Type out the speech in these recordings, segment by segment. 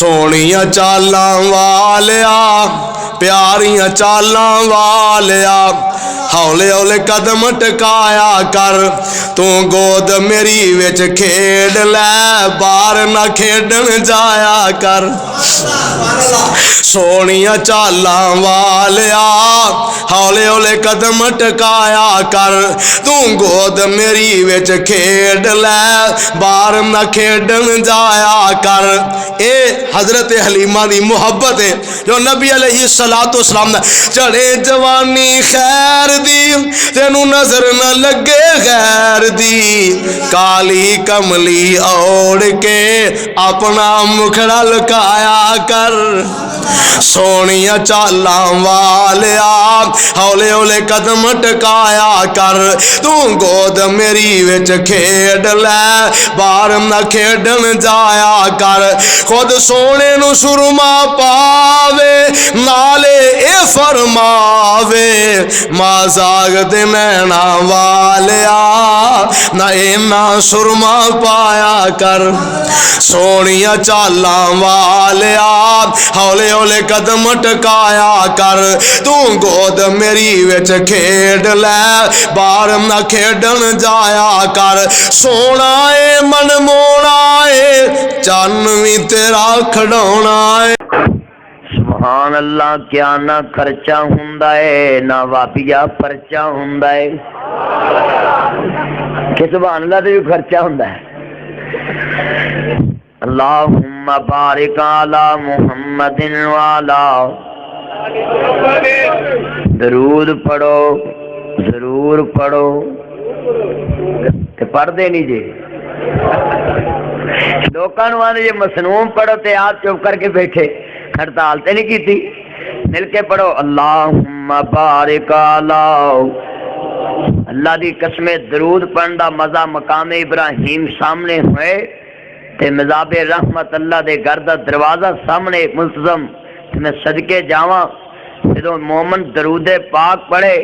سونیاں چالاں والیا پیاریاں چالاں والیا ہولے ہولے قدم ٹکایا کر تو گود میری وچ کھیڈ لے باہر نہ کھیڈن جایا کر سونیاں چالاں والیا ہولے ہولے قدم ٹکایا کر تو گود میری وچ کھیڈ لے باہر نہ کھیڈن جایا کر اے حضرت حلیمہ دی محبت ہے جو نبی علیہ السلام نے چڑھے جوانی خیر دی تینوں نظر نہ لگے غیر دی کالی کملی اوڑ کے اپنا مکھڑا لکایا کر سونیاں چالاں والیا ہولے ہولے قدم ٹکایا کر تو گود میری وچ کھیڈ لے باہر نہ کھیڈن جایا کر خود سونے نو سرما پاوے نالے اے فرماوے ماں زاغ دے نینا والیا نہ اینا سرما پایا کر سونیاں چالاں والیا ہولے ہولے قدم ٹکایا کر تو گود میری وچ کھیڈ لے باہر نہ کھیڈن جایا کر سونا اے من مونا اے چن وی تیرا کھڑونا اے سبحان اللہ کیا نہ خرچہ ہوندا ہے نہ واپیا پرچہ ہوندا ہے کہ سبحان اللہ تے بھی خرچہ ہوندا ہے اللہم بارک علی محمد وعلا درود پڑھو ضرور پڑھو تے پڑھ دے نہیں جی لوکاں نوں آندے جے مسنون پڑھو تے آپ چپ کر کے بیٹھے ہڑتال تے نہیں کیتی مل کے پڑھو اللہم بارک علی اللہ دی قسم درود پڑھن دا مزہ مقام ابراہیم سامنے ہوئے تے مذاب رحمت اللہ دے گھر دا دروازہ سامنے ملتزم تے میں صدقے جاواں جدوں مومن درود پاک پڑھے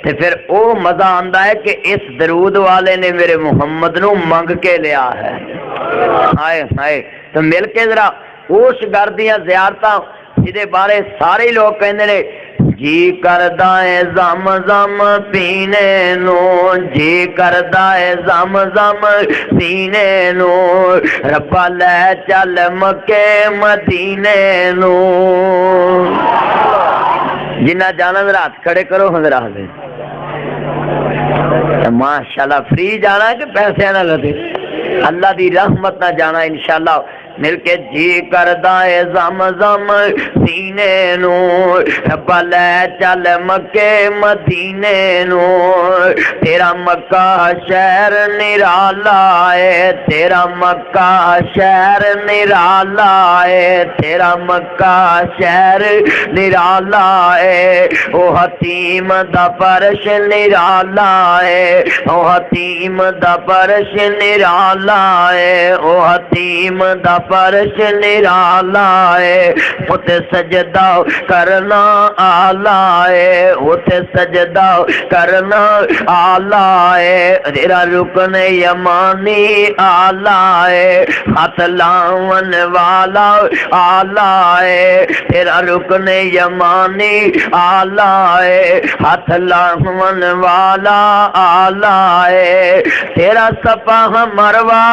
تے پھر او مزہ آندا ہے کہ اس درود والے نے میرے محمد نو منگ کے لیا ہے ہائے ہائے تو مل کے ذرا اس گھر دیاں زیارتاں جدے بارے سارے لوگ کہندے نے جی کردا ہے زم زم پینے نو جی کردا ہے زم زم پینے نو ربا لے چل مکے مدینے نو جنہ جانا ذرا ہاتھ کھڑے کرو حضرات ماشاءاللہ فری جانا ہے کہ پیسے نہ لگے اللہ دی رحمت نہ جانا انشاءاللہ مل کے جی کردا ہے زم زم سینے نو ربا لے چل مکے مدینے نو تیرا مکہ شہر نرالا ہے تیرا مکہ شہر نرالا ہے تیرا مکہ شہر نرالا ہے او حتیم دا پرش نرالا ہے او حتیم دا پرش نرالا ہے او حتیم دا فرش نرالا ہے اتے سجدہ کرنا آلہ ہے اتے سجدہ کرنا آلہ ہے تیرا رکن یمانی آلہ ہے ہاتھ لاون والا آلہ ہے تیرا رکن یمانی آلہ ہے ہاتھ لاون والا آلہ ہے تیرا صفا مروا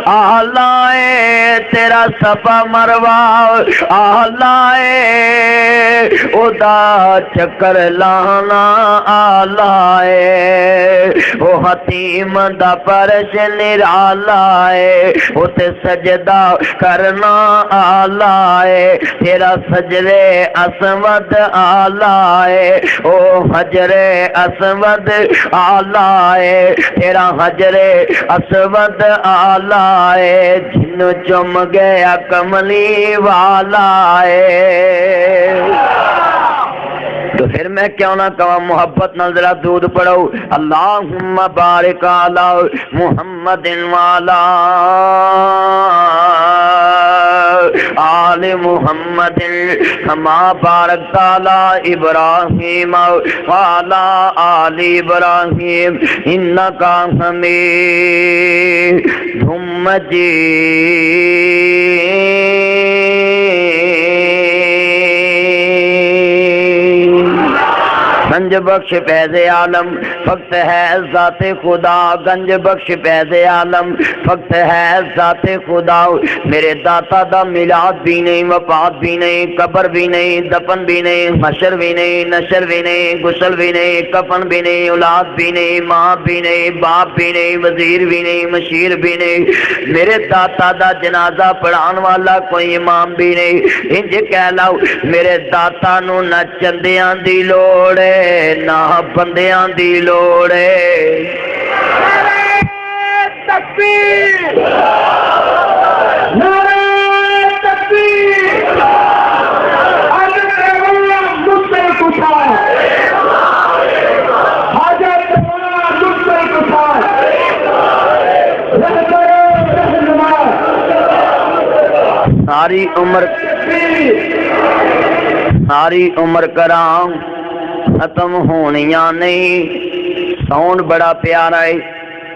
آلہ ہے تیرا صفا مروا آلہ ہے او دا چکر لانا آلہ ہے او حتیم دا پرش نرالا ہے او تے سجدہ کرنا آلہ ہے تیرا سجدے اسود آلہ ہے او حجر اسود آلہ ہے تیرا حجر اسود آلہ ہے جن چم گیا کملی والا ہے تو پھر میں کیوں نہ کہوں محبت نہ ذرا دودھ پڑھو اللہم بارک علی محمد والا آل محمد کما بارکت علی ابراہیم وعلی آل ابراہیم انکا حمید مجید گنج بخش فیض عالم فقط ہے ذات خدا گنج بخش فیض عالم فقط ہے ذات خدا میرے داتا دا میلاد بھی نہیں وفات بھی نہیں قبر بھی نہیں دفن بھی نہیں حشر بھی نہیں نشر بھی نہیں غسل بھی نہیں کفن بھی نہیں اولاد بھی نہیں ماں بھی نہیں باپ بھی نہیں وزیر بھی نہیں مشیر بھی نہیں میرے داتا دا جنازہ پڑھان والا کوئی امام بھی نہیں انج کہہ لو میرے داتا نو نہ چندیاں دی لوڑ ہے نہ بندیاں دی لوڑ ہے تکبیر نعرہ تکبیر حضرت مولا مشکل کشا حضرت مولا مشکل کشا ساری عمر کرام ختم ہونیاں نہیں ساؤنڈ بڑا پیارا ہے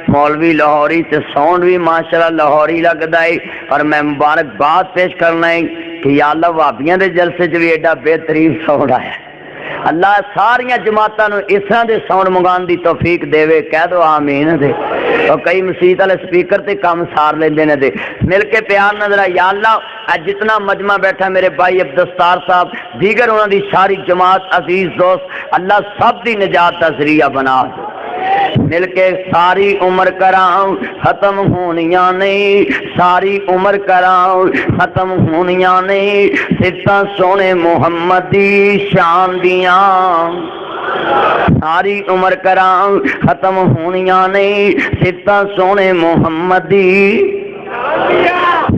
مولوی لاہوری تے ساؤنڈ بھی ماشاءاللہ لاہوری لگدا ہے اور میں مبارکباد پیش کرنا ہے کہ یا اللہ وہابیاں دے جلسے چ بھی ایڈا بہترین ساؤنڈ آیا اللہ ساریاں جماعتاں نو اس طرح دے ساؤنڈ منگان دی توفیق دے کہہ دو آمین دے اور کئی مسجد والے سپیکر تے کام سار لیندے نے دے مل کے پیار نظر یا اللہ جتنا مجمع بیٹھا میرے بھائی عبدالستار صاحب دیگر انہاں دی ساری جماعت عزیز دوست اللہ سب دی نجات دا ذریعہ بنا مل کے ساری عمر کراؤں ختم ہونیاں نہیں ساری عمر کراؤں ختم ہونیاں نہیں صفتاں سونے محمد دی شان دیاں ساری عمر کراؤں ختم ہونیاں نہیں صفتاں سونے محمد دی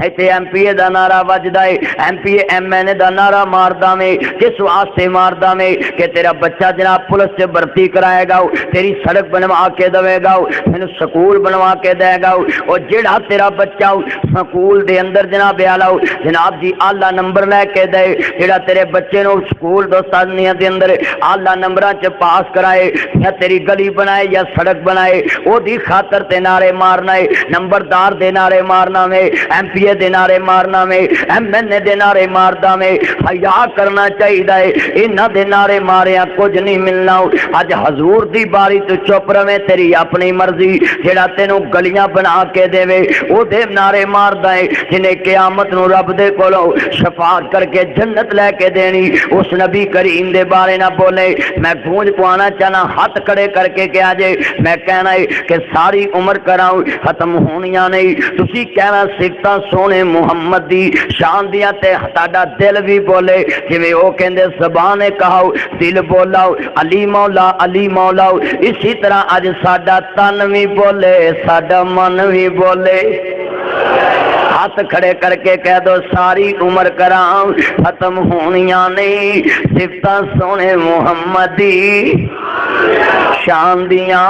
ایتھے ایم پی اے دا نعرہ وجدا ہے M P A M N A دا نعرہ ماردا میں کس واسطے ماردا میں کہ تیرا بچہ جناب پولیس سے بھرتی کرائے گا تیری سڑک بنوا کے دے گا تینوں سکول بنوا کے دے گا اور جڑا تیرا بچہ سکول دے اندر جناب آلا جناب جی اعلی نمبر لے کے دے جڑا تیرے بچے نو سکول دوستانیاں دے اندر اعلی نمبراں چ پاس کرائے یا تیری گلی بنائے یا سڑک بنائے او دی خاطر تے نعرے مارنا ہے نمبردار دے نعرے مارنا میں ایم پی اے دے نعرے مارنا میں ایم این اے دے نعرے ماردا میں حیا کرنا چاہیے انہاں دے نعرے ماریا کچھ نہیں ملنا اج حضور دی باری تو چپ رہے تیری اپنی مرضی جڑا تینوں گلیاں بنا کے دے او دے نعرے ماردا ہے جنے قیامت نو رب دے کولوں شفاعت کر کے جنت لے کے دینی اس نبی کریم دے بارے نہ بولے میں گونج پوانا چاہنا ہاتھ کھڑے کر کے کہا جے میں کہنا ہے کہ ساری عمر کراؤں ختم ہونیاں نہیں تسی کہنا سکھتا سونے محمد دی شان دیا تے تاڈا دل بھی بولے جویں او کہندے زبان کہاؤ دل بولاؤ علی مولا اسی طرح اج ساڈا تن بھی بولے ساڈا من بھی بولے ہاتھ کھڑے کر کے کہہ دو ساری عمر کراؤں ختم ہونیاں نہیں صفتاں سونے محمد دی شان دیاں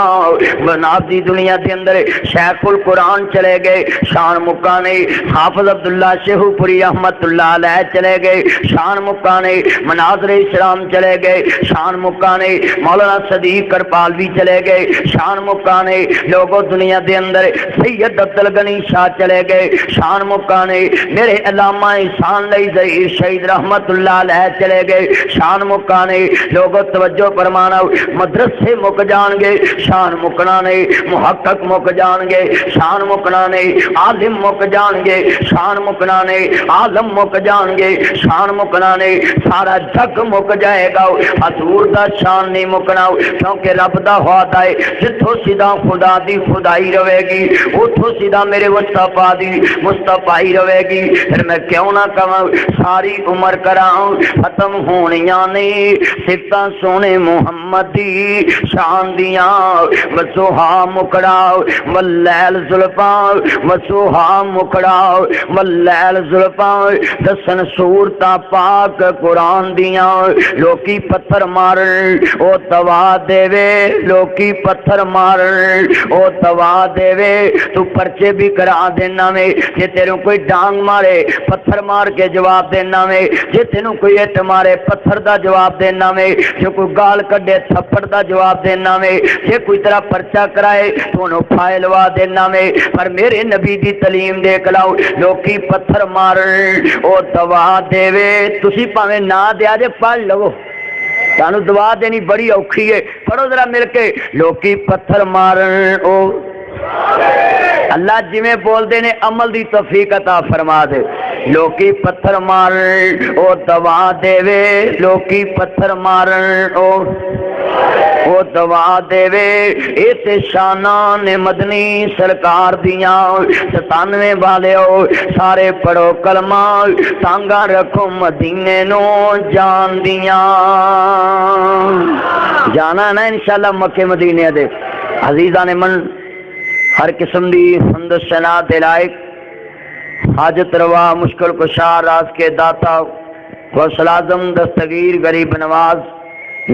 بنا دی دنیا دے اندر شیخ القرآن چلے گئے شان مکانے حافظ عبداللہ شیخو پوری احمد اللہ علیہ چلے گئے شان مکانے مناظر اسلام چلے گئے شان مکانے مولانا صدیق کرپالوی چلے گئے شان مکانے لوگوں دنیا دے اندر سید عبدالغنی شاہ چلے گئے شان مکانے میرے علامہ احسان علی ظہیر شہید رحمت اللہ علیہ چلے گئے شان مکانے لوگوں توجہ فرمانا مدرسے مک جان گے شان مکنا نہیں محقق مک جان گے شان مکنا نہیں عالم مک جان گے شان مکنا نہیں عالم مک جان گے شان مکنا نہیں سارا جگ مک جائے گا حضور دا شان نہیں مکنا کیونکہ رب دا وعدہ ہے جتھوں سیدھا خدا دی خدائی رہے گی اتھوں سیدھا میرے مصطفیٰ دی مصطفیٰ رہے گی پھر میں کیوں نہ کہاں ساری عمر کراؤں ختم ہونیاں نہیں صفتاں سونے محمد دی شان دیاں وسوہا مکڑاؤ واللیل زلفاں وسوہا مکڑاؤ واللیل زلفاں دسن صورتاں پاک قرآن دیاں لوکی پتھر مارن او توا دے وے لوکی پتھر مارن او توا دے وے تو پرچے بھی کرا دینا میں جے تیروں کوئی ڈانگ مارے پتھر مار کے جواب دینا میں جے تیروں کوئی اٹ مارے پتھر دا جواب دینا میں جے کوئی گال کڈے تھپڑ دا جواب دینا میں جے کوئی طرح پرچہ کرائے تو انہوں پھائے لوا دینا میں پر میرے نبی دی تعلیم دیکھ لاؤ لوکی پتھر مارن او دوا دے وے تسی پاویں نہ دیا جے پڑھ لو تانوں دعا دینی بڑی اوکھی ہے، پڑھو ذرا مل کے، لوکی پتھر مارن او اللہ جویں بول دے نے عمل دی توفیق عطا فرما دے، لوکی پتھر مارن او دوا دے وے، لوکی پتھر مارن او دوا دے وے، اے تے شانان مدنی سرکار دیاں، 97 والیو سارے پڑھو کلمہ، تانگا رکھو مدینے نو جان دیاں، جانا نا انشاءاللہ مکے مدینے دے عزیزان من، ہر قسم دی حمد و ثنا دے لائق، حاجت روا مشکل کشا راز کے داتا، غوث اعظم دستگیر غریب نواز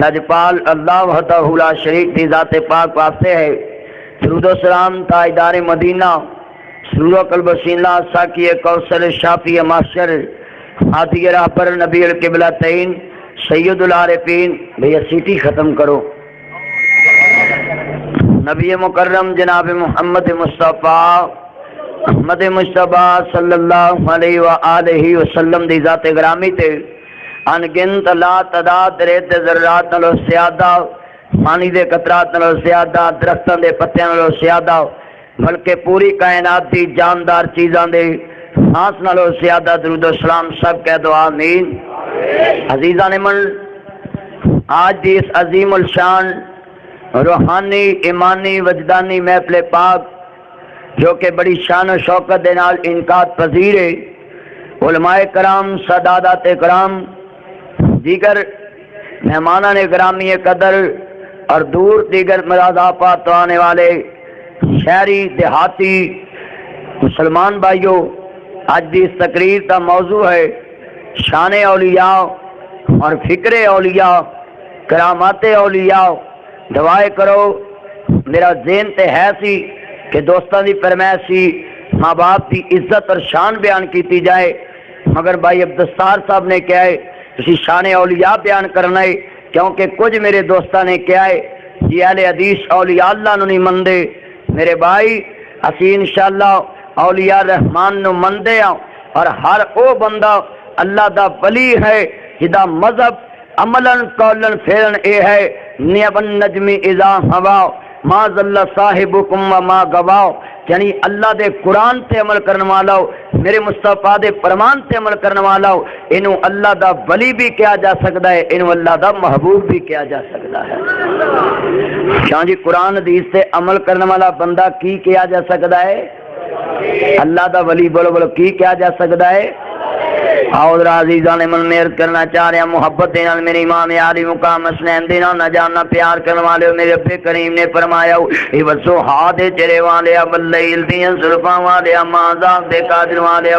نجپال اللہ وحدہ لا شریک دی ذات پاک واسطے ہے، درود و سلام تاجدار مدینہ، سرور و قلب سینہ، ساقی کوثر، شافی معاشر، ہادی راہبر، نبی القبلتین، سید العارفین۔ بھیا سیٹی ختم کرو۔ نبی مکرم جناب محمد مصطفیٰ محمد مصطفیٰ صلی اللہ علیہ وآلہ وسلم دی ذات گرامی تے انگنت لا تعداد ریت ذرات نالو زیادہ، پانی دے قطرات نالو زیادہ، درختاں دے پتیاں نالو زیادہ، بلکہ پوری کائنات دی جاندار چیزاں دے سانس نالو زیادہ درود و سلام سب کہہ دو آمین۔ عزیزان من، آج دی اس عظیم الشان روحانی ایمانی وجدانی محفل پاک جو کہ بڑی شان و شوکت دے نال انعقاد پذیر ہے، علماء کرام، سادات کرام، دیگر مہمانان گرامی قدر اور دور دیگر مضافات تو آنے والے شہری دیہاتی مسلمان بھائیوں، آج بھی اس تقریر کا موضوع ہے شان اولیاء اور فکر اولیاء، کرامات اولیاء۔ دعائے کرو، میرا ذہن تے ہے سی کہ دوستان دی فرمائش سی ماں باپ کی عزت اور شان بیان کیتی جائے، مگر بھائی عبدالستار صاحب نے کیا ہے اسی شان اولیاء بیان کرنا ہے، کیونکہ کچھ میرے دوستان نے کیا ہے یہ اہل حدیث اولیاء اللہ نو نہیں مندے۔ میرے بھائی اسی انشاءاللہ اولیاء رحمان نو مندے ہاں، اور ہر او بندہ اللہ دا ولی ہے جدا مذہب عملاً قولاً فعلاً اے ہے نیب النجم اذا ہوا ما ضل صاحبکم وما غوا، یعنی اللہ دے قرآن تے عمل کرنے والا ہو، میرے مصطفیٰ دے فرمان تے عمل کرنے والا ہو، انہوں اللہ دا ولی بھی کیا جا سکتا ہے، انہوں اللہ دا محبوب بھی کیا جا سکتا ہے۔ شاہ جی قرآن حدیث تے عمل کرنے والا بندہ کی کیا جا سکتا ہے؟ اللہ دا ولی، بولو بولو کی کیا جا سکتا ہے؟ اور عزیزان من مہر کرنا چاہ رہے ہیں محبت دینا میرے امام عالی مقام حسنین دینا نہ جاننا پیار کرنے والے ہو، میرے رب کریم نے فرمایا اے وسو ہاتھ چہرے والے باللیل دیاں زلفاں والے ماذاب دے قادر والے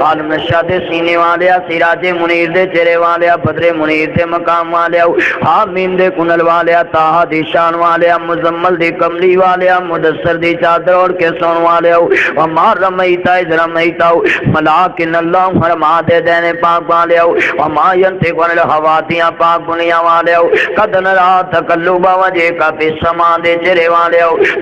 عالم نشا دے سینے والے سراج منیر دے چہرے والے بدر منیر دے مقام والے حامیم دے کنل والے طه دی شان والے مزمل دی کملی والے مدثر دی چادر اوڑھ کے سون والے وما رمیتا اذ رمیتا ملاکن اللہ حرما دے دینے پاک والے وما ینطق عن الہوا دیاں پاک بنیاں والے قد نرا تقلب وجهک فی السماء دے چہرے والے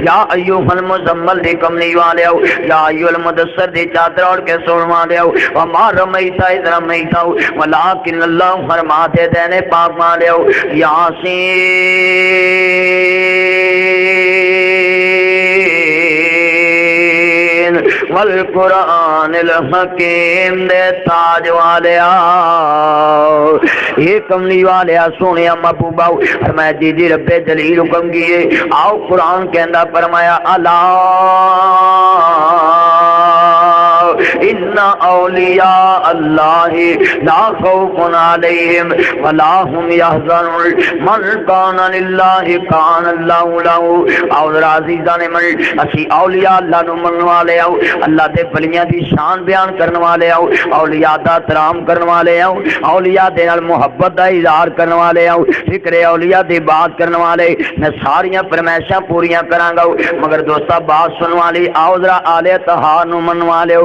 یا ایھا المزمل دی کملی والے یا ایھا المدثر دی چادر اوڑھ کے سون والے وما رمیتا اذ رمیتا ولکن اللہ حرما دے دینے پاک والے یاسین والقرآن الحکیم دے تاج والیا، یہ کملی والیا سونے محبوبہ فرمایا جی جی رب جلیل حکم کیے آؤ قرآن کے اندر فرمایا ان اولیاء اللہ لا خوف علیہم ولا هم يحزنون من کان للہ کان اللہ لہ۔ اور عزیزان من اسی اولیاء اللہ نو من والے ہو، اللہ دے ولیاں دی شان بیان کرنے والے ہو، اولیاء دا احترام کرنے والے ہو، اولیاء دے نال محبت دا اظہار کرنے والے ہو، فکر اولیاء دی بات کرنے والے۔ میں ساریاں فرمائشاں پوریاں کراں گا، مگر دوستا بات سن والی آؤ ذرا آل طہار نو من والے ہو،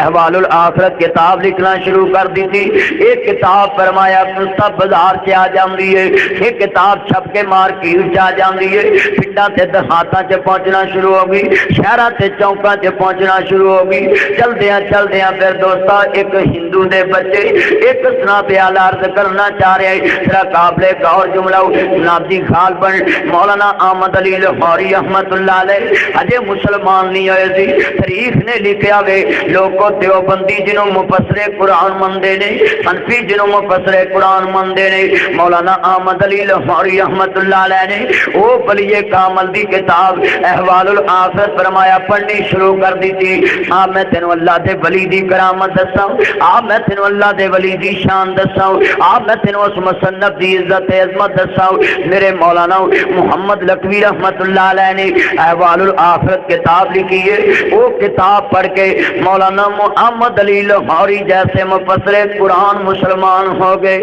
احوال الآخرت کتاب لکھنا شروع کر دی تھی. ایک کتاب فرمایا سب بازار سے آ جاندی ہے, ایک کتاب چھپ کے مارکیٹ سے آ جاندی ہے, پنڈاں تے دیہاتاں چ پہنچنا شروع ہو گئی, شہراں تے چوکاں چ پہنچنا شروع ہو گئی. چلدیاں پھر دوستا ایک ہندو دے بچے ایک سنا پیال عرض کرنا چاہ رہے ہیں, ذرا قابل غور جملہ نادی خال بن مولانا احمد علی لاہوری رحمت اللہ علیہ اجے مسلمان نہیں ہوئے سی. تاریخ نے لکھیا وے لوگوں دیوبندی جنہوں مفسر قرآن مندے نے, حنفی جنہوں مفسر قرآن مندے نے, مولانا احمد علی لاہوری رحمت اللہ علیہ نے وہ ولی کامل دی کتاب احوال الآخرت فرمایا پڑھنی شروع کر دی تھی. ہاں میں تینوں اللہ دے ولی دی کرامت دساں, آپ میں تینوں اللہ دے ولی دی شان دساں, آپ میں تینوں اس مصنف دی عزت عظمت دساں. میرے مولانا محمد لکھوی رحمت اللہ علیہ نے احوال الآخرت کتاب لکھی ہے. وہ کتاب پڑھ کے مولانا محمد علی لاہوری جیسے مفسر قرآن مسلمان ہو گئے.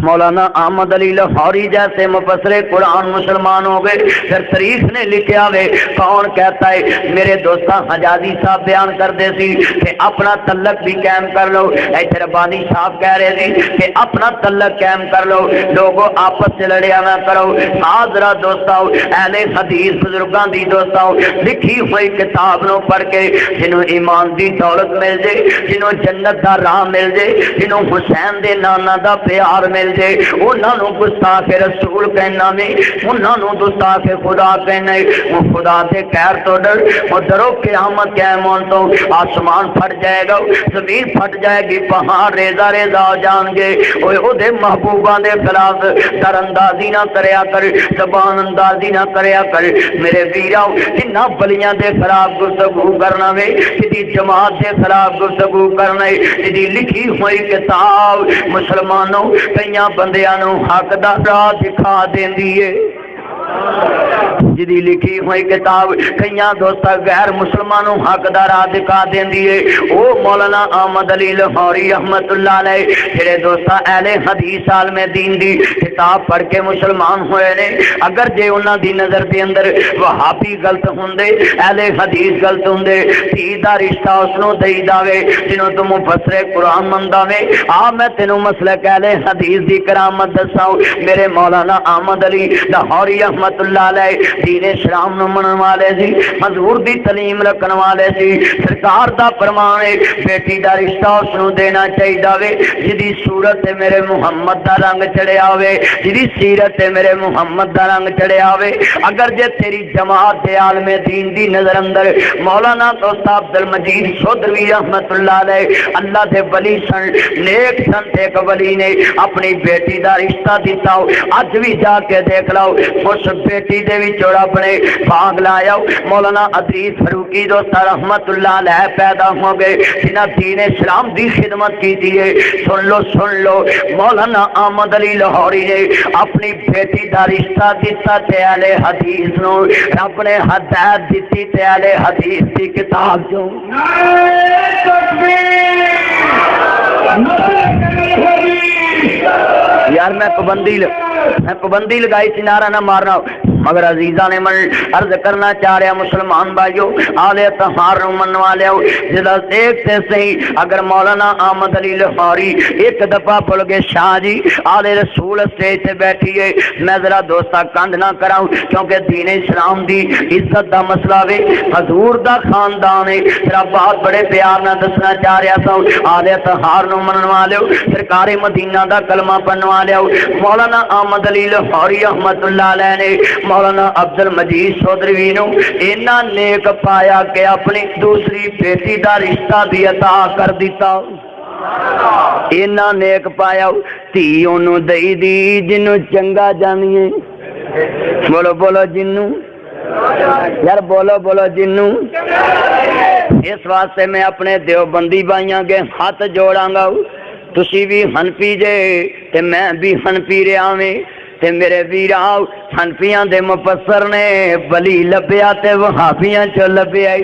مولانا احمد علی لاہوری جیسے مفسر قرآن مسلمان ہو گئے. پھر تاریخ نے لکھیا وے کون کہتا ہے, میرے دوستاں حجازی صاحب بیان کرتے سی کہ اپنا تعلق بھی قائم کر لو, ایتھے ربانی صاحب کہہ رہے تھے کہ اپنا تعلق قائم کر لو, لوگوں آپس سے لڑیا نہ کرو. حاضرہ دوستاں اہل حدیث بزرگاں دی دوستاں لکھی ہوئی کتاب نو پڑھ کے جنہوں ایمان دی دولت مل جائے, جنہوں جنت دا راہ مل جائے, جنہوں حسین دے نانا دا پیار مل جائے, انہاں نو گستاخ رسول کہنا میں, انہاں نو گستاخ خدا کہنا ہے. وہ خدا سے خیر تو ڈر, وہ ڈرو قیامت قائم ہون تو آسمان پھٹ جائے گا, زمین پھٹ جائے گی, پہاڑ ریزہ ریزہ ہو جان گے. او دے محبوباں دے خلاف در اندازی نہ کریا کر, زبان اندازی نہ کریا کر. میرے ویراؤ جنہ بلیاں دے خلاف گفتگو کرنا وے, جدی جماعت دے خلاف گفتگو کرنا ہے, جدی لکھی ہوئی کتاب مسلمانوں کئیاں بندیاں نو حق دا راہ دکھا دیندی ہے. جدی لکھی ہوئی کتاب کئیاں دوستا غیر مسلمانوں حق دا راہ دکھا دیندی ہے. او مولانا احمد علی لاہوری رحمت اللہ علیہ جڑے دوستا اہل حدیث عالم دین دی کتاب پڑھ کے مسلمان ہوئے نے, اگر جے انہاں دی نظر دے اندر وہابی غلط ہوندے, اہل حدیث غلط ہوندے, دھی دا رشتہ اس نو دئی داوے جنوں تو مفسر قرآن مندا وے. آ میں تینوں مسلک اہل حدیث دی کرامت دساں. میرے مولانا احمد علی لاہوری رحمت اللہ علیہ دین اسلام نو منن والے سی, حضور دی تعلیم رکھن والے سی. سرکار دا فرمان ہے بیٹی دا رشتہ اس نو دینا چاہیدا وے جدی صورت تے میرے محمد دا رنگ چڑھیا ہوے, جدی سیرت تے میرے محمد دا رنگ چڑھیا ہوے. اگر جے تیری جماعت دے عالم دین دی نظر اندر مولانا دوست عبد المجید چودھری رحمت اللہ علیہ اللہ دے ولی سن, نیک سن, تے ایک ولی نے اپنی بیٹی دا رشتہ دیتا ہو, اج بھی جا کے دیکھ لو اس بیٹی دے وچ جوڑا اپنے باغ لایا. مولانا ادریس فاروقی دوست رحمت اللہ علیہ پیدا ہو گئے جنہ دین اسلام دی خدمت کی دیئے. سن لو مولانا احمد علی لاہوری نے اپنی بیٹی دا رشتہ دیتا تے اہل حدیث نو, رب نے ہدایت دیتی تے اہل حدیث دی کتاب جو یار میں پابندی لگائی تھی, نعرہ نہ مارنا, مگر عزیزاں نے من عرض کرنا چاہ رہا مسلمان بھائیو آلے تہار من والے جدا دیکھتے صحیح. اگر مولانا احمد علی لاہوری ایک دفعہ بول گئے شاہ جی آلے رسول اسٹیج سے بیٹھیے, میں ذرا دوستا کند نہ کراؤں کیونکہ دین اسلام دی عزت دا مسئلہ وے, حضور دا خاندان ہے. ذرا بات بڑے پیار نہ دسنا چاہ رہا تھا آلے تہار من والے سرکار مدینہ دا کلمہ پڑھن والے. مولانا احمد علی لاہوری رحمت اللہ علیہ نے مولانا عبد المجید چودھری نو اینا نیک پایا کہ اپنی دوسری بیٹی دا رشتہ بھی عطا کر دیتا. اینا نیک پایا تھی انہوں دئی دی جنوں چنگا جانیے. بولو جنوں یار, بولو جنوں. اس واسطے میں اپنے دیوبندی بھائیاں کے ہاتھ جوڑاں گا, تسی بھی حنفی جے تے میں بھی حنفی رہا میں, تے میرے ویراؤ حنفیاں دے مفسر نے ولی لبیا تے وہابیاں چو لبیا.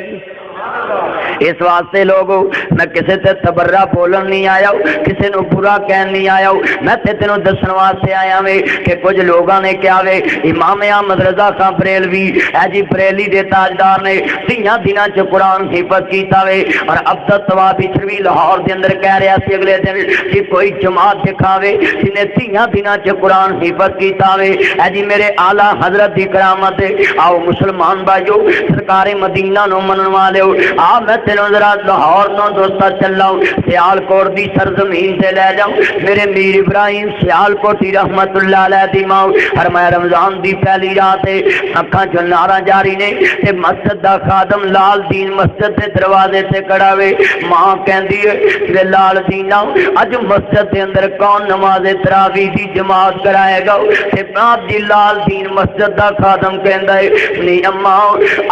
اس واسطے لوگو میں کسے تے تبرہ بولن نہیں آیا کسے نو برا کہن نہیں آیا میں تے تینوں دسن واسطے آیا میں کہ کچھ لوگاں نے کیا وے امام احمد رضا خان بریلوی اے جی بریلی دے تاجدار نے 3 دناں چ قرآن حفظ کیتا وے اور عبدت توابی چروی لاہور دے اندر کہہ رہا سی اگلے دن کہ کوئی جماعت دکھاوے جنہیں 3 دناں چ قرآن حفظ کیتا وے اے جی میرے اعلیٰ حضرت دی کرامت ہے آؤ مسلمان بھائیو سرکار مدینہ نو منن والے آ میں تینوں ذرا لاہور نو دوستا چلاؤں سیال کوٹ دی سرزمین سے لے جاؤں میرے میر ابراہیم سیال کوٹی رحمت اللہ علیہ دی ماں فرمایا رمضان دی پہلی رات ہے اکھاں چ نعرہ جاری نے تے مسجد دا خادم لال دین مسجد دے دروازے تے کھڑا وے ماں کہندی ہے کہ لال دین اج مسجد دے اندر کون نماز تراویح دی جماعت کرائے گا تے آپ جی لال دین مسجد دا خادم کہندا ہے نہیں اماں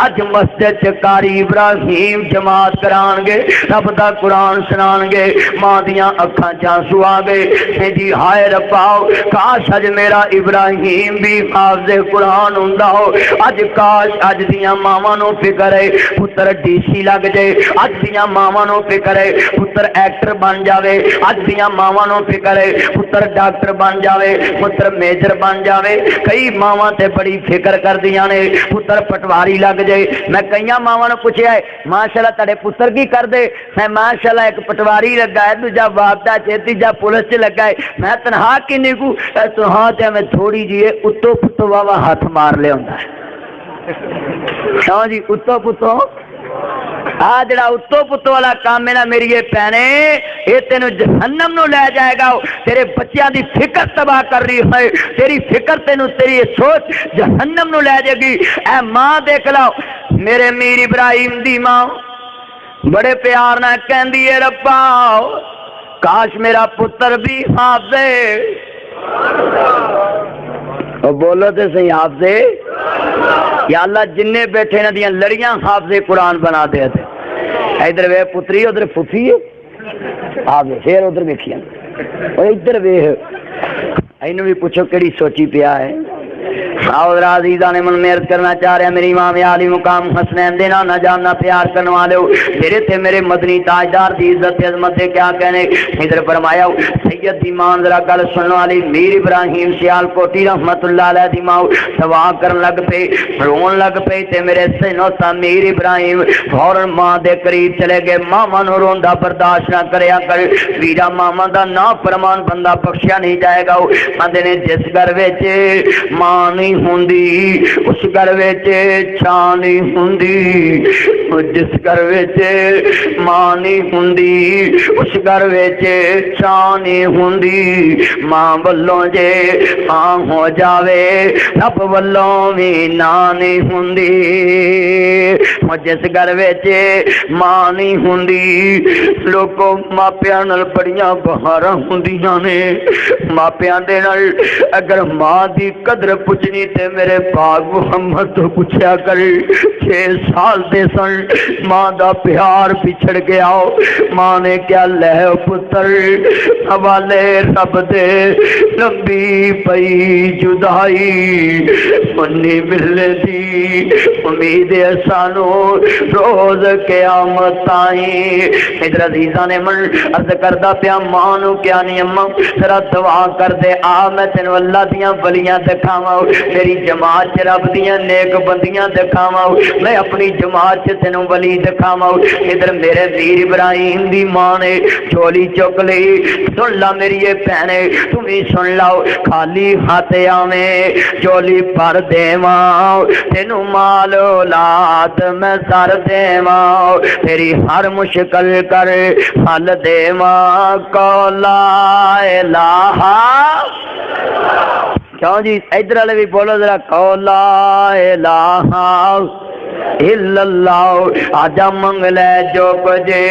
اج مسجد چ قاری ابراہیم جماعت کران گے رب دا قرآن سنان گے ماں دیاں اکھاں چ آنسو آ گئے تے جی ہائے ربا کاش اج میرا ابراہیم بھی حافظ قرآن ہوندا ہو اج کاش اج دیاں ماواں نو فکر ہے پتر ڈی سی لگ جائے اج دیاں ماواں نو فکر ہے پتر ایکٹر بن جاوے اج دیاں ماواں نو فکر ہے پتر ڈاکٹر بن جاوے پتر میجر بن جاوے کئی ماواں تے بڑی فکر کردیاں نے پتر پٹواری لگ جائے میں کئی ماواں نو پوچھیا ہے ماشاءاللہ تڑے پتر کی کر دے میں ماشاءاللہ ایک پٹواری لگا ہے دوجا وابدہ چ تیجا پولیس چ لگا ہے میں تنہا کنے کو تنہا تے میں تھوڑی جی اتو پتو واوا ہاتھ مار لیا ہوندا ہے ہاں جی اتو پتو آ جڑا اتو پتو والا کام ہے نا میری یہ پینے یہ تینوں جہنم نو لے جائے گا تیرے بچیاں دی فکر تباہ کر رہی ہے تیری فکر تینوں تیری سوچ جہنم نو لے جائے گی اے ماں دیکھ لو میرے میر ابراہیم دی ماں بڑے پیار نہ کہندی ہے ربا کاش میرا پتر بھی حافظ بولو تے صحیح حافظ یا اللہ جننے بیٹھے نہ دیاں لڑیاں حافظ قرآن بنا دے تھے ادھر وے پتری ادھر پھوپھی ہے حافظ پھر ادھر ویکھیاں اور ادھر وے اینو بھی پوچھو کیڑی سوچی پیا ہے اور عزیزاں نے من محنت کرنا چاہ رہے ہیں میری امام عالی مقام حسنین دینا نہ جاننا پیار کرنے والے ہو میرے تھے میرے مدنی تاجدار دی عزت عظمت دے کیا کہنے ادھر فرمایا سید دی مان ذرا گل سننے والی میر ابراہیم سیال کوٹی رحمت اللہ علیہ دی ماں دعا کرن لگ پے رون لگ پے تے میرے سینو تا میر ابراہیم فوراً ماں دے قریب چلے گئے ماما نو روندا برداشت نہ کریا کر ویرا ماما دا نا فرمان بندہ بخشیا نہیں جائے گا مندے نے جس گھر وچ ماں نہیں ہوندی اس گھر وچ چھان نہیں ہوندی جس گھر وچ ماں نہیں ہوندی اس گھر وچ چھان نہیں ہوندی ماں والوں جے ماں ہو جاوے رب والوں بھی نا نہیں ہوندی جس گھر وچ ماں نہیں ہوندی لوگوں ماپیاں نال بڑیاں بہاراں ہوندیاں نے ماپیاں دے نال اگر ماں دی قدر پوچھنی تے میرے پاک محمد تو پوچھیا کر 6 سال دے سن ماں دا پیار بچھڑ گیا ماں نے کیا لے پتر حوالے رب دے لمبی پئی جدائی منی ملنے دی امید سانو روز قیامت آئی ادھر عزیزاں نے من عرض کردہ پیا ماں نو کیا نہیں اماں ذرا دعا کر دے آ میں تینو اللہ دیاں ولیاں دکھاواں میری جماعت چ رب دیاں نیک بندیاں دکھاواں میں اپنی جماعت چ تینو ولی دکھاواں ادھر میرے میر ابراہیم دی ماں نے چولی چک لئی سن لا میری یہ بہنے تم ہی سن لاؤ خالی ہاتھ آویں چولی بھر دیواں تینو مال اولاد میں سر دیواں تیری ہر مشکل کر حل دیواں کو لا الہ کیوں جی ادھر والے بھی بولو ذرا کو لا الہ الا اللہ آجا منگ لے جو کجے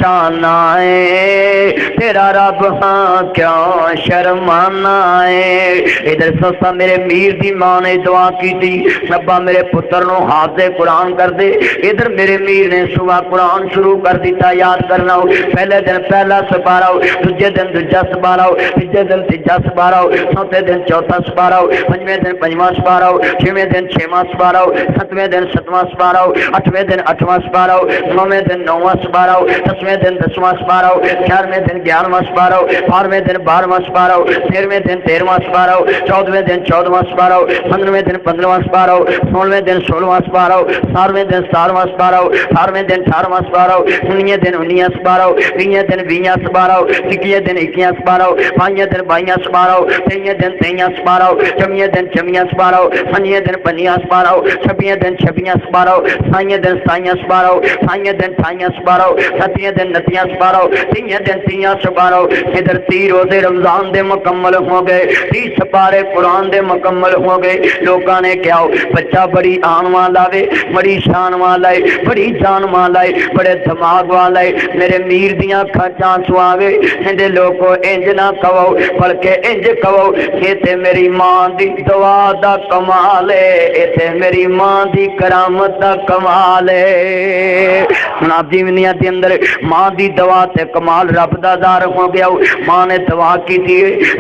چانا ہے تیرا رب ہاں کیوں شرمانا ہے ادھر سسا میرے میر دی ماں نے دعا کی تھی ربا میرے پتر نو حافظ قرآن کر دے ادھر میرے میر نے صبح قرآن شروع کر دیتا یاد کرنا ہو پہلے دن پہلا سپارا ہو دوجے دن دوجا سپارا ہو تیجے دن تیجا سپارا ہو چوتھے دن چوتھا سپارا ہو پنجویں دن پنجواں سپارا ہو چھویں دن چھواں سپارا ہو ستویں دن ستواں سپارہ, 8ویں دن 8واں سپارہ, 9ویں دن 9واں سپارہ, 10ویں دن 10واں سپارہ, 11ویں دن 11واں سپارہ, 12ویں دن 12واں سپارہ, 13ویں دن 13واں سپارہ, 14ویں دن 14واں سپارہ, 15ویں دن 15واں سپارہ, 16ویں دن 16واں سپارہ, 17ویں دن 17واں سپارہ, 18ویں دن 18واں سپارہ, 19ویں دن 19واں سپارہ, 20ویں دن 20واں سپارہ, 21ویں دن 21واں سپارہ, 22ویں دن 22واں سپارہ, 23ویں دن 23واں سپارہ, 24ویں دن 24واں سپارہ, 25ویں دن 25واں سپارہ, 26ویں دن 26واں سپارہ, 27ویں دن 27واں سپارہ, 28ویں دن 28واں سپارہ, 29ویں دن 29واں سپارہ, 30ویں دن 30واں سپارہ. ادھر 30 روزے رمضان دے مکمل ہو گئے, 30 سپارے قرآن دے مکمل ہو گئے. لوگاں نے کیا بچہ بڑی آن والا ہے, بڑی شان والا ہے, بڑی جان والا ہے, بڑے دماغ والا ہے. میرے میر دیاں کھاچاں سواوے ہندے لوگوں انج نہ کہو بلکہ انج کہو یہ تے میری ماں دی دعا دا کمال ہے, یہ تے میری ماں دی کرامت دا کمال ہے. جناب جی دنیا دے اندر ماں دی دعا تے کمال رب دا دار ہو گیا. ماں نے دعا کی تھی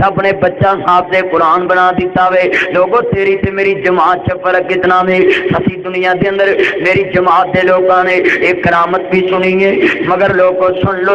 اپنے بچہ حافظ قرآن بنا دیتا وے. لوگوں تیری تے میری جماعت چ فرق کتنا میں اسی دنیا دے اندر میری جماعت دے لوگاں نے ایک کرامت بھی سنی ہے, مگر لوگوں سن لو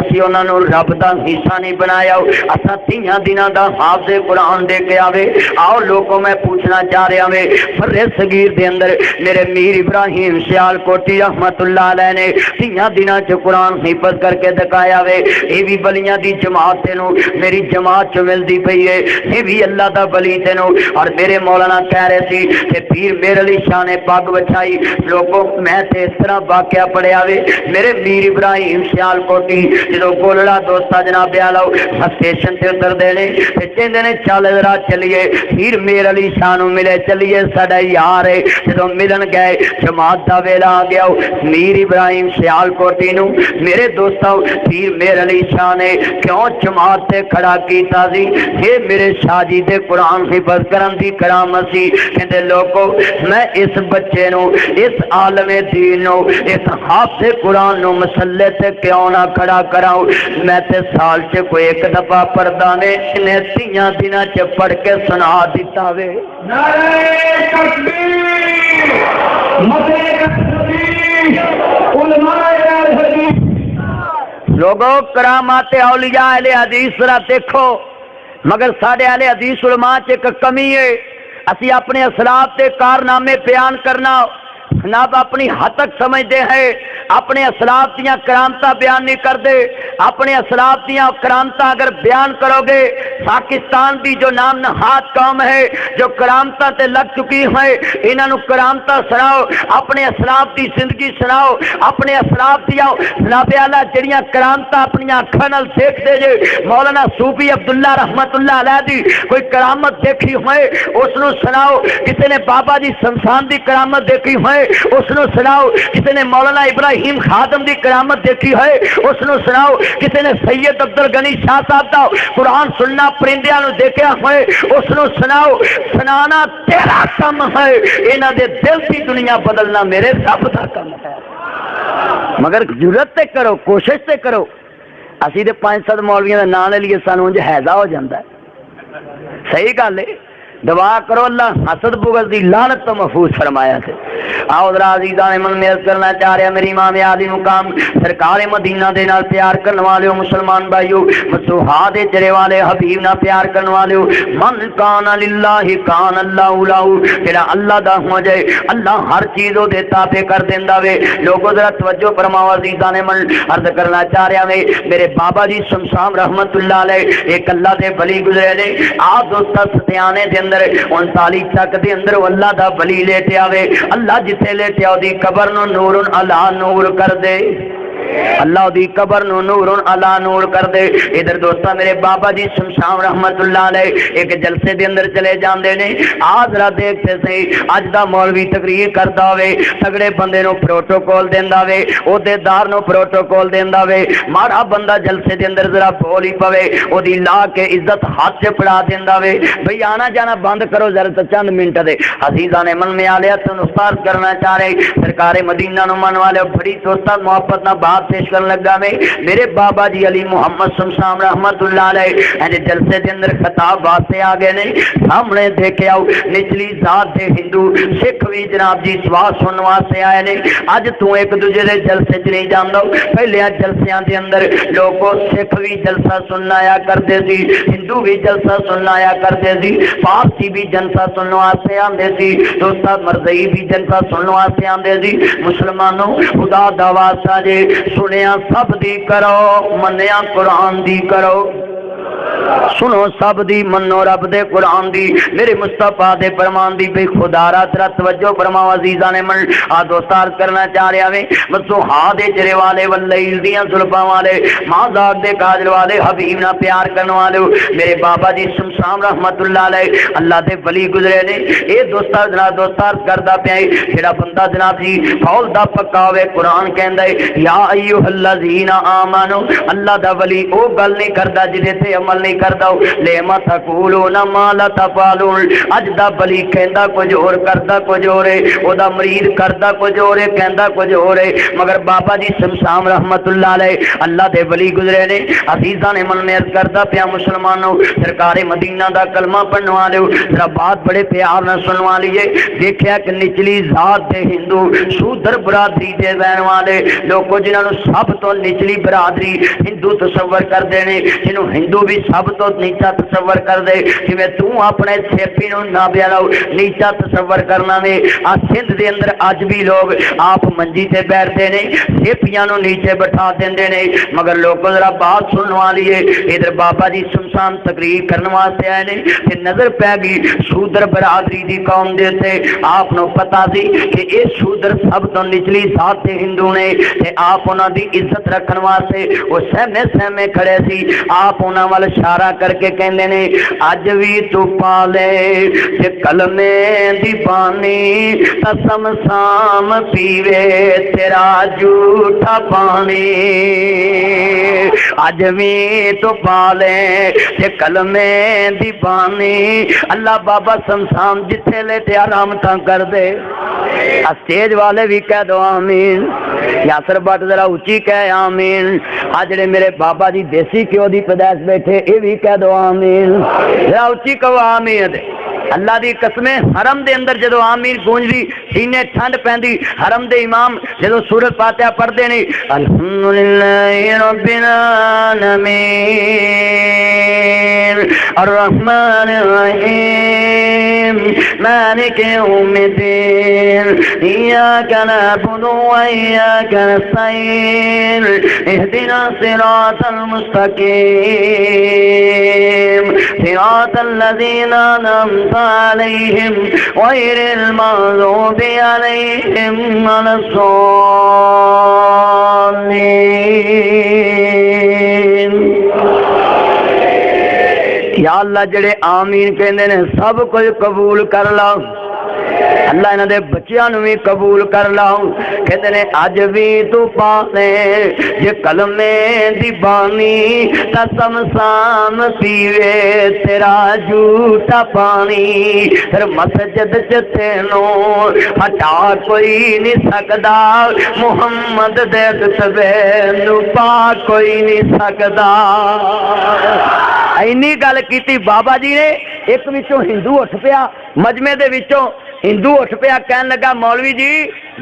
اسی انہاں نو رب دا حصہ نہیں بنایا. اساں 30 دناں دا حافظ قرآن دے کے آوے. آؤ لوگوں میں پوچھنا چاہ رہا میں فرے صغیر دے اندر میرے میر ابراہیم سیال کوٹی رحمت اللہ علیہ نے 30 دناں چ قرآن حفظ کر کے دکھایا وے. اے بھی بلیاں دی جماعت تینو میری جماعت چ ملدی پئی ہے, اے بھی اللہ دا بلی تینو. اور میرے مولانا کہہ رہے سی کہ پیر میرے علی شاہ نے پگ بچھائی. لوگوں میں تے اس طرح واقعہ پڑھیا وے میرے میر ابراہیم سیال کوٹی جدو گولڑا دوستا جناب آلو اسٹیشن تے اتر دینے تے کہندے نے چل ذرا چلیے پیر میرے علی شاہ نو ملے چلیے ساڈا یار ہے. جدو ملن گئے جماعت دا ویلا آ گیا. میر ابراہیم سیال کوٹی نو میرے دوستو پیر میرے علی شاہ نے کیوں جماعت تے کھڑا کیتا سی؟ یہ میرے شاہ جی دے قرآن حفظ کرن دی کرامت سی. کہندے لوگو میں اس بچے نو اس عالم دین نو اس حافظ قرآن نو مسلے تے کیوں نہ کھڑا کراؤں؟ میں تے سال چ کوئی ایک دفعہ پڑھدا نے انہیں 30 دناں چ پڑھ کے سنا دیتا وے. نعرہ تکبیر مدینہ تکبیر علماء اہل حدیث. لوگوں کرامات اولیاء اہل حدیث را دیکھو, مگر ساڈے اہل حدیث علماء چ ایک کمی ہے. اسی اپنے اسلاف کے کارنامے بیان کرنا جناب اپنی حد تک سمجھتے ہیں. اپنے اسلاف دیاں کرامتاں بیان نہیں کرتے. اپنے اسلاف دیاں کرامتاں اگر بیان کرو گے, پاکستان بھی جو نام نہاد قوم ہے جو کرامتاں تے لگ چکی ہے, انہاں نو کرامتاں سناؤ, اپنے اسلاف دی زندگی سناؤ, اپنے اسلاف دیاں جناب اعلیٰ جڑیاں کرامتاں اپنی اکھاں نال دیکھ دے جے. مولانا صوفی عبداللہ رحمت اللہ علیہ دی کوئی کرامت دیکھی ہوئے اس نو سناؤ. کسی نے بابا جی سمسان دی کرامت دیکھی ہوئے اس نو سناؤ. کسی نے مولانا ابراہیم خادم دی کرامت دیکھی ہے اس نو سناؤ. کسی نے سید عبدالغنی شاہ صاحب دا قرآن سننا پرندیاں نو دیکھا ہوئے اس نو سناؤ. سنانا تیرا کم ہے, انہاں دے دل دی دنیا بدلنا میرے رب دا کم ہے. مگر جرت تے کرو, کوشش تے کرو. اسی دے 500 مولویاں دا نام لے لیے سانو انج حیضہ ہو جاندا ہے. صحیح گل ہے, دعا کرو اللہ حسد بغض دی لعنت تو محفوظ فرمایا سے. آؤ ذرا عزیزان من میں عرض کرنا چاہ رہا میری امام عالی مقام سرکار مدینہ دے نال پیار کرنے والے مسلمان بھائیو, مسوحا دے جرے والے حبیب نال پیار کرنے والے من کان للہ کان اللہ لہ. جڑا اللہ دا ہو جائے اللہ ہر چیز او دے تابع کر دیندا وے. لوگوں ذرا توجہ فرماؤ عزیزان من عرض کرنا چاہ رہا میں میرے بابا جی شمشام رحمت اللہ علیہ ایک اللہ دے ولی گزرے نے. آپ دوستا ستیانے دے 39 تک دے اندر اللہ دا ولی لیٹیا وے. اللہ جتھے لیٹیا دی قبر نو نور علی نور کر دے. اللہ دی قبر نو نور علی نور کر دے. ادھر دوستا میرے بابا جی شمشام رحمت اللہ علیہ ایک جلسے دے اندر چلے جاندے نے. آج را دیکھتے سے اج دا مولوی تقریر کردا ہوے, تگڑے بندے نو پروٹوکول دیندا وے, عہدے دار نو پروٹوکول دیندا وے. ماڑا بندہ جلسے دے اندر ذرا بول ہی پوے او دی لا کے عزت ہاتھ سے پڑا دیندا وے. بھئی آنا جانا بند کرو ذرا چند منٹ دے. عزیزاں نے من میں آلیا تن استاد کرنا چاہ رہے سرکار مدینہ نو من والے بڑی دوستاں محبت نہ بات پیش کرنے لگا میں میرے بابا جی علی محمد شمشام رحمت اللہ علیہ جلسے دے اندر خطاب واسطے آ گئے نے سامنے دیکھے آؤ نچلی ذات دے ہندو سکھ بھی جناب جی سوال سننے واسطے آئے نے اج تو ایک دوجے دے جلسے چ نہیں جاندا پہلے جلسیاں دے اندر لوگوں سکھ بھی جلسہ سننا آیا کرتے سی ہندو بھی جلسہ سننا آیا کرتے سی پارسی بھی جلسہ سننے واسطے آندے سی دوستا مرزئی بھی جلسہ سننے واسطے آندے سی مسلمانوں خدا دا واسطہ جے سنیا سب دی کرو منیا قرآن دی کرو سنو سب دی منو رب دے قرآن دی میرے مصطفیٰ دے فرمان دی بے خدا را ترا توجہ فرماؤ عزیزاں نے من دوستار کرنا چاہ رہا وے مصطفیٰ دے چرے والے واللیل دیاں زلفاں والے مازاق دے کاجل والے حبیب نہ پیار کرنے والے میرے بابا جی شمشام رحمت اللہ علیہ اللہ دے ولی گزرے نے اے دوستار جناب دوستار کردا پیا جڑا بندہ جناب جی قول دا پکا ہوے قرآن کہندا ہے یا ایھا الذین آمنو اللہ دا ولی او گل نہیں کردا جدے تے عمل نہیں کردا لیما تقولون ما لا تفعلون اج دا بلی کہندا کچھ اور کردا کچھ اور ہے او دا مرید کردا کچھ اور ہے کہندا کچھ اور ہے مگر بابا جی شمشام رحمت اللہ علیہ اللہ دے ولی گزرے نے عزیزاں نے من میں عرض کردا پیا مسلمانوں سرکار مدینہ دا کلمہ پڑھن والے ذرا بات بڑے پیار نال سنوا لیے دیکھیا کہ نچلی ذات دے ہندو شودر برادری دے رہن والے لوگوں جنہاں نو سب تو نچلی برادری ہندو تصور کردے نے جنوں ہندو بھی سب تو نیچا تصور کر دے کہ میں تو اپنے سیپی نو نہ بیالاؤ نیچا تصور کرنا میں سندھ دے اندر اج بھی لوگ آپ منجی تے بیٹھتے نے سیپیاں نو نیچے بٹھا دیندے نے مگر لوگوں ذرا بات سننے والی ہے ادھر بابا جی شمشام تقریر کرنے واسطے آئے نے کہ نظر پہ گئی شودر برادری دی قوم دے تے آپ نو پتا سی کہ اے شودر سب تو نچلی ذات دے ہندو نے تے آپ انہاں دی عزت رکھن واسطے او سہمے کھڑے سی آپ انہاں وال اشارہ کر کے کہندے نے اج بھی تو پالے تے کلمے دی پانی قسم سام پیوے تیرا جھوٹا پانی اج بھی تو پالے تے کلمے دی پانی اللہ بابا شمشام جتھے لے تے آرام تاں کر دے اسٹیج والے بھی کہہ دو آمین یاسر بٹ ذرا اونچی کہہ آمین جڑے میرے بابا جی دیسی کیوں دی پیدائش بیٹھے اے بھی کہہ دو آمین ذرا اونچی کہو آمین اللہ دی قسمیں حرم دے اندر جدو آمین گونجدی سینے ٹھنڈ پیندی حرم دے امام جدو سورۃ فاتحہ پڑھدے نے الحمدللہ رب العالمین الرحمن الرحیم مالک یوم الدین ایاک نعبد و ایاک نستعین اهدنا الصراط المستقیم صراط الذین انعمت عليهم غير المغضوب عليهم ولا الضالين یا اللہ جڑے آمین کہندے نے سب کچھ قبول کر لا اللہ انہاں دے بچیاں نو بھی قبول کر لاؤ کہندے نے اج بھی تو پانے جے کلمے دی بانی قسم سام پیوے تیرا جھوٹا پانی پھر مسجد چ تینوں ہٹا کوئی نہیں سکدا محمد دے دتوے نو پا کوئی نہیں سکدا اینی گل کیتی بابا جی نے ایک وچوں ہندو اٹھ پیا مجمع دے وچوں ہندو اٹھ پیا کہن لگا مولوی جی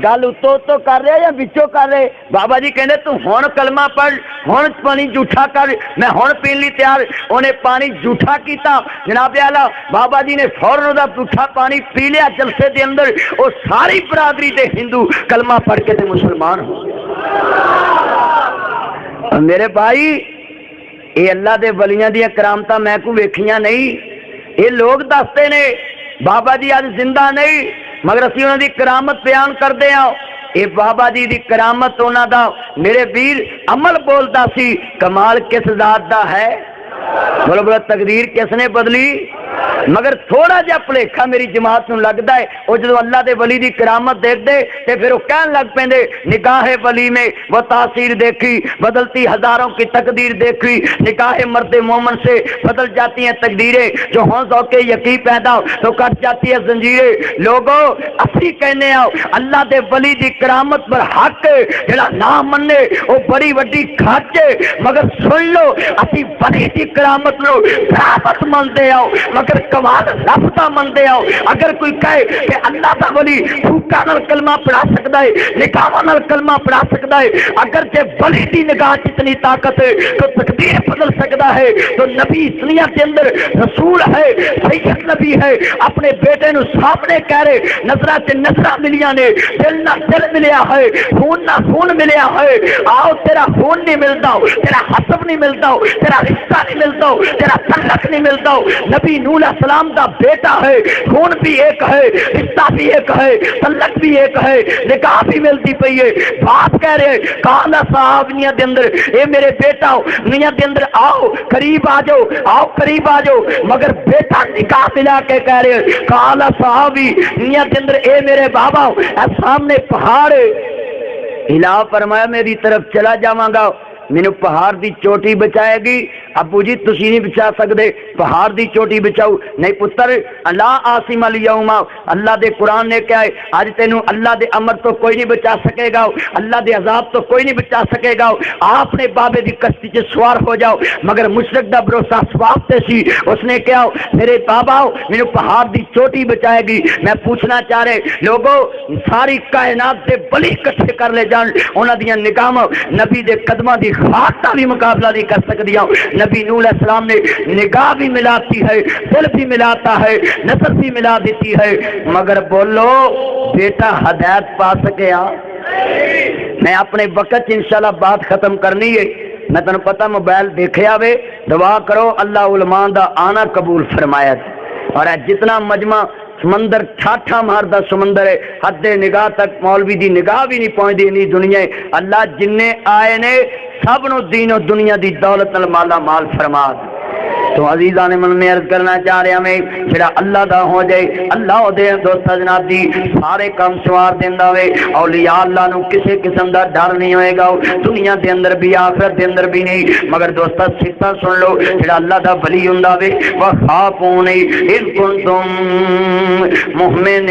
گل اتو تو کر رہے یا بچوں کر رہے بابا جی کہنے تو ہون کلمہ پڑھ ہون پانی جھوٹا کر میں ہون پین لی تیار انہیں پانی جھوٹا کیتا جناب اعلیٰ بابا جی نے فوراً دا جھوٹا پانی پی لیا جلسے دے اندر اور ساری برادری دے ہندو کلمہ پڑھ کے تے مسلمان ہو میرے بھائی اے اللہ دے ولیاں دیا کرامتاں میں کو ویکھیاں نہیں اے لوگ دستے نے بابا جی آج زندہ نہیں مگر اسی انہوں دی کرامت بیان کر دے آؤ اے بابا جی دی کرامت انہوں دا میرے ویر عمل بولتا سی کمال کس ذات دا ہے بولو بولو تقدیر کس نے بدلی مگر تھوڑا جہا بھلੇਖਾ میری جماعت نو لگتا ہے، وہ جدو اللہ دے ولی دی کرامت دیکھ دے تے پھر وہ کہن لگ پیندے نگاہ ولی میں وہ تاثیر دیکھی، بدلتی ہزاروں کی تقدیر دیکھی، نگاہ مرد مومن سے بدل جاتی ہیں تقدیریں، جو ہوں ذوق یقین پیدا تو کٹ جاتی ہے زنجیریں۔ لوگو اسی کہنے آؤ اللہ دے ولی دی کرامت پر حق جڑا نہ منے وہ بڑی وڈی کھچ، مگر سن لو اسی ولی دی کرامت نو برابر مندے آؤ مگر کمال لفظہ مندے آؤ۔ اگر کوئی کہے کہ اللہ دا ولی پھوکا نال کلمہ پڑھا سکتا ہے، نکاح نال کلمہ پڑھا سکتا ہے، اگر جے ولی دی نگاہ جتنی طاقت ہے تو تقدیر بدل سکتا ہے، تو نبی دنیا کے اندر رسول ہے، سید نبی ہے، اپنے بیٹے نو سامنے کہہ رہے نظرہ تے نظرہ ملیاں نے، دل نہ دل ملیا ہے، خون نہ خون ملیا ہے، آؤ تیرا خون نہیں ملتا، تیرا حسب نہیں ملتا، تیرا رشتہ نہیں ملتا، تیرا تعلق نہیں ملتا۔ نبی نوح علیہ السلام دا بیٹا ہے، خون بھی ایک ہے، رشتہ بھی ایک ہے، تعلق بھی ایک ہے، نکاح بھی ملتی پئی ہے۔ باپ کہہ رہے کالا صاحب نیا دے اندر اے میرے بیٹا نیا دے اندر آؤ قریب آ جاؤ، آؤ قریب آ جاؤ، مگر بیٹا نکاح ملا کے کہہ رہے کالا صحابی نیا دے اندر اے میرے بابا اے سامنے پہاڑ ہلا فرمایا میری طرف چلا جاواں گا، مینوں پہاڑ دی چوٹی بچائے گی۔ ابو جی تسی نہیں بچا سکتے، پہاڑ دی چوٹی بچاؤ۔ نہیں پتر اللہ عاصم الیوم، اللہ دے قرآن نے کہا ہے آج تینوں اللہ دے امر تو کوئی نہیں بچا سکے گا، اللہ دے عذاب تو کوئی نہیں بچا سکے گا۔ آپ نے بابے دی کشتی چ سوار ہو جاؤ، مگر مشرک دا بھروسہ سواب تے سی، اس نے کہا میرے بابا مینوں پہاڑ دی چوٹی بچائے گی۔ میں پوچھنا چاہ رہے لوگو ساری کائنات دے بلی کٹھے کر لے جان، انہاں دیاں نگاہاں نبی دے قدماں دی خاک دا بھی مقابلہ نہیں کر سکدیاں۔ نبی نوح علیہ السلام نے نگاہ بھی ملاتی ہے، دل بھی ملاتا ہے، نظر بھی ملا دیتی ہے، مگر بولو بیٹا ہدایت پا سکیا؟ میں اپنے وقت انشاءاللہ بات ختم کرنی ہے۔ میں تنوں پتہ موبائل دیکھیا وے، دعا کرو اللہ علماء دا آنا قبول فرمایا، اور جتنا مجمع سمندر ٹھاٹھا ماردا سمندر ہے، حد نگاہ تک مولوی دی نگاہ بھی نہیں پہنچدی نہیں دنیا ہے۔ اللہ جننے آئے نے سب نو دین و دنیا دی دولت نال مالا مال فرما۔ تو عزیزان من میں عرض کرنا چاہ رہا میں جڑا اللہ دا ہو جائے، اللہ دے دوست جناب دی سارے کام سوار دیندا وے، اولیاء اللہ نو کسے قسم دا ڈر نہیں ہوئے گا، دنیا دے اندر بھی آخرت دے اندر بھی نہیں۔ مگر دوستا سکتا سن لو جڑا اللہ دا ولی ہوندا وے، وخافون اذ کنتم مؤمنین،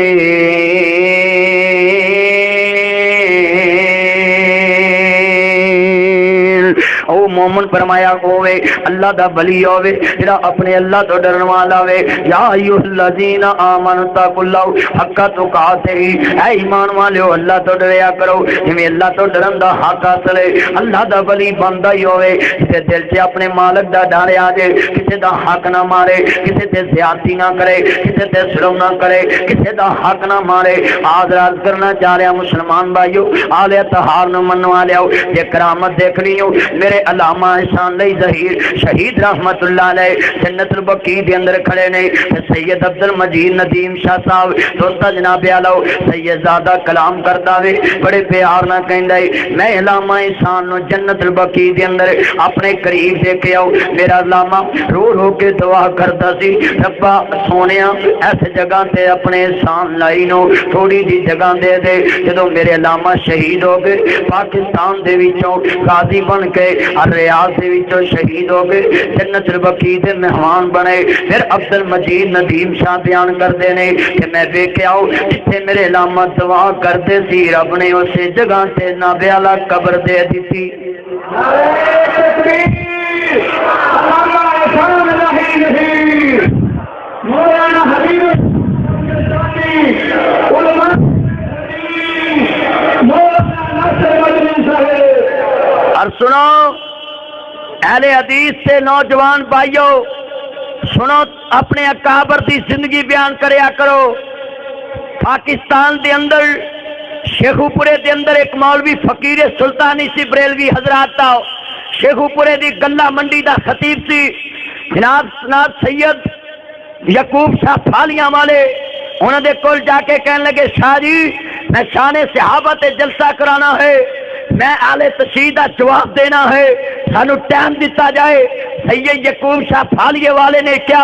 او مومن فرمایا ہوئے اللہ دا ولی ہوئے جڑا اپنے اللہ تو ڈرن والا ہوئے۔ یا ایھا الذین آمنوا اتقوا اللہ حق تقاتہ، اے ایمان والو اللہ تو ڈریا کرو جویں اللہ تو ڈرن دا حق اصل ہے۔ اللہ دا ولی بندہ ہی ہوئے جے دل چ اپنے مالک دا ڈر آ جائے، کسے دا حق نہ مارے، کسے تے زیادتی نہ کرے، کسے تے ظلم نہ کرے، کسے دا حق نہ مارے۔ آزاد کرنا چاہ رہا مسلمان بھائیو، آلے طہار نو منو والو یہ کرامت دیکھ لیو میرے علامہ احسان علی ظہیر شہید رحمت اللہ علیہ جنت البقیع دے اندر کھڑے نے۔ سید عبد المجید ندیم شاہ صاحب دوستا جناب علو سید زادہ کلام کرتا وے بڑے پیار نہ کہندا ہے میں علامہ احسان نو جنت البقیع دے اندر اپنے قریب دے کے آؤ۔ میرا علامہ رو رو کے دعا کرتا سی ربا سونیا ایس جگہ تے اپنے احسان لائی نو تھوڑی جی جگہ دے دے۔ جدو میرے علامہ شہید ہو گئے پاکستان دے وچوں غازی بن کے ریاض دے وچوں شہید ہو گئے، جنت البقیع دے مہمان بنے۔ پھر عبد المجید ندیم شاہ بیان کردے نے کہ میں ویکھیا جتھے میرے علامہ دعا کردے سی رب نے اسی جگہ تے نابے والا قبر دے دتی۔ مولانا حبیب علماء مولانا ناصر مدنی صاحب۔ اور سنو اہل حدیث سے نوجوان بھائیو سنو اپنے اکابر دی زندگی بیان کریا کرو۔ پاکستان دے اندر شیخو پورے دے اندر ایک مولوی فقیر سلطانی سی بریلوی حضرات تا شیخو پورے دی گلہ منڈی دا خطیب سی جناب سید یعقوب شاہ پھالیاں والے، انہوں نے کول جا کے کہنے لگے شاہ جی میں شان صحابہ تے جلسہ کرانا ہے، میں آل تشیع دا جواب دینا ہے، سانو ٹائم دیتا جائے۔ سید یعقوب شاہ پھالیے والے نے کیا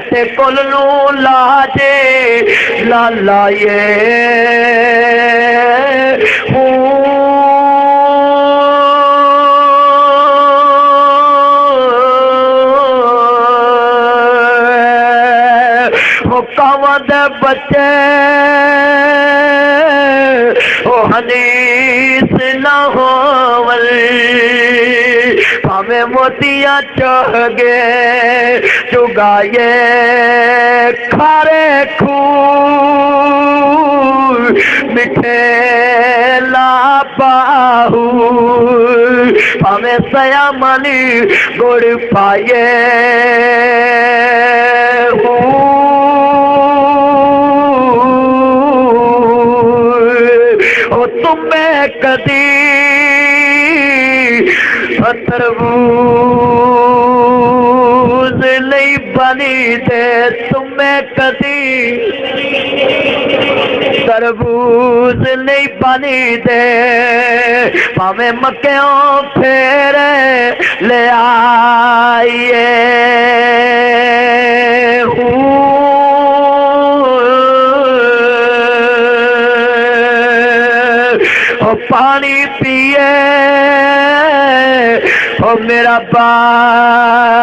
اتے کل نو لاجے لا لائے کاوند بچے او حدیث نہ ہوول ہمیں موتیاں چڑھ گے چگائے کھارے کھور مٹھے لاپاہو ہمیں سیامانی گڑ پائے تمہیں کدی تربوز نہیں بنی دے تمہیں کدی تربوز نہیں بنی دے پاویں مکیوں پھیرے لے آئیے پانی پیے او میرا باہو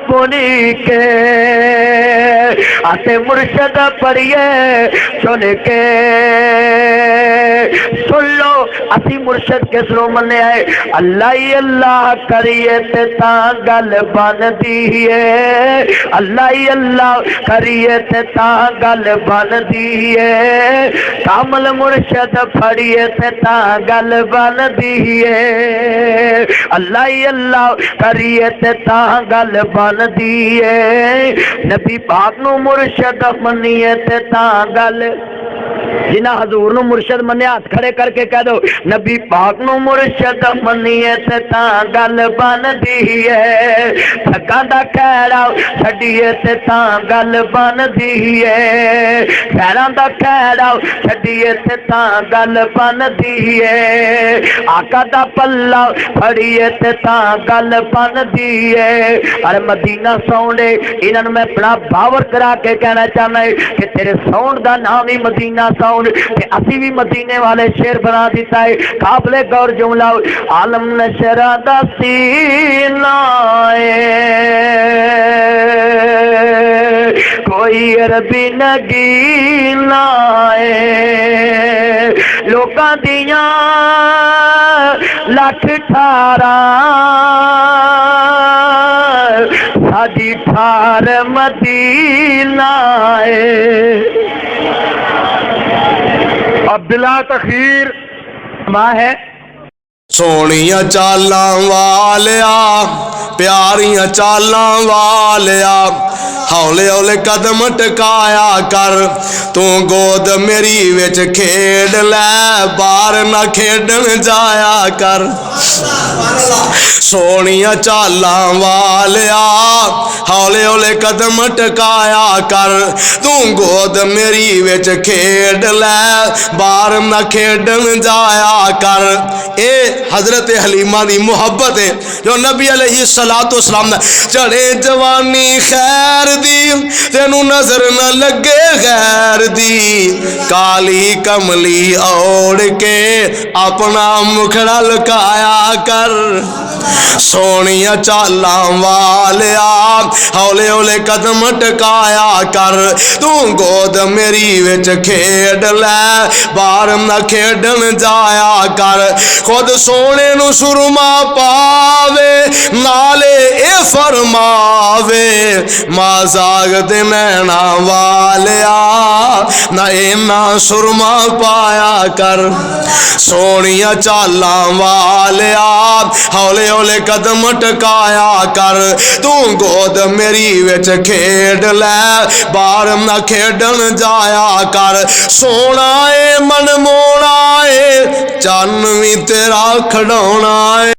پنی کے آتے مرشد پڑھیے سن کے سن لو اسی مرشد کے سنو منے آئے اللہ ہی اللہ کریے تے تاں گل بن دیئے اللہ ہی اللہ کریے تے تاں گل بن دیئے کامل مرشد پڑھیے تے تاں گل بن دیئے اللہ ہی اللہ کریے تے تاں گل بن دیئے نبی پاک نو مرشد منیے تے تاں گل جنہ حضور نو مرشد منیا ہاتھ کھڑے کر کے کہہ دو نبی پاک نو مرشد منیے تے تاں گل بن دیئے تھکاں دا کہڑا چھڈیے تے تاں گل بن دیئے خیراں دا کہڑا چھڈیے تے تاں گل بن دیئے آقا دا پلہ پھڑیے تے تاں گل بن دیئے ارے مدینہ سونڈے انہاں میں اپنا باور کرا کے کہنا چاہنا ہے کہ تیرے سونڈ دا نام ہی مدینہ سونڈ کہ اسی بھی مدینے والے شیر بنا دیتا ہے قابل غور جملہ عالم نشرہ دا سینہ کوئی عربی نگینہ لوکاں دیاں لاکھ ٹھارا ساڈی ٹھار مدینہ اب بلا تخیر ماں ہے سونیاں چالاں والیا پیاریاں چالاں والیا ہولے ہولے قدم ٹکایا کر تو گود میری وچ کھیڈ لے باہر نہ کھیڈن جایا کر سونیاں چالاں والیا ہولے ہولے قدم ٹکایا کر تو گود میری وچ کھیڈ لے باہر نہ کھیڈن جایا کر اے حضرت حلیمہ دی محبت ہے جو نبی علیہ السلام نے چڑھے جوانی خیر دی تینو نظر نہ لگے غیر دی کالی کملی اوڑ کے اپنا مکھڑا لکایا کر سونیاں چالاں والیا ہولے ہولے قدم ٹکایا کر تو گود میری وچ کھیڈ لے باہر نہ کھیڈن جایا کر خود سونے نو سرما پاوے نالے اے فرماوے مازاگ دے نینا والیا نہ اینا سرما پایا کر سونیاں چالاں والیا ہولے ہولے قدم ٹکایا کر تو گود میری وچ کھیڈ لے باہر نہ کھیڈن جایا کر سونا اے من مونا اے چن وی تیرا کھڑونا اے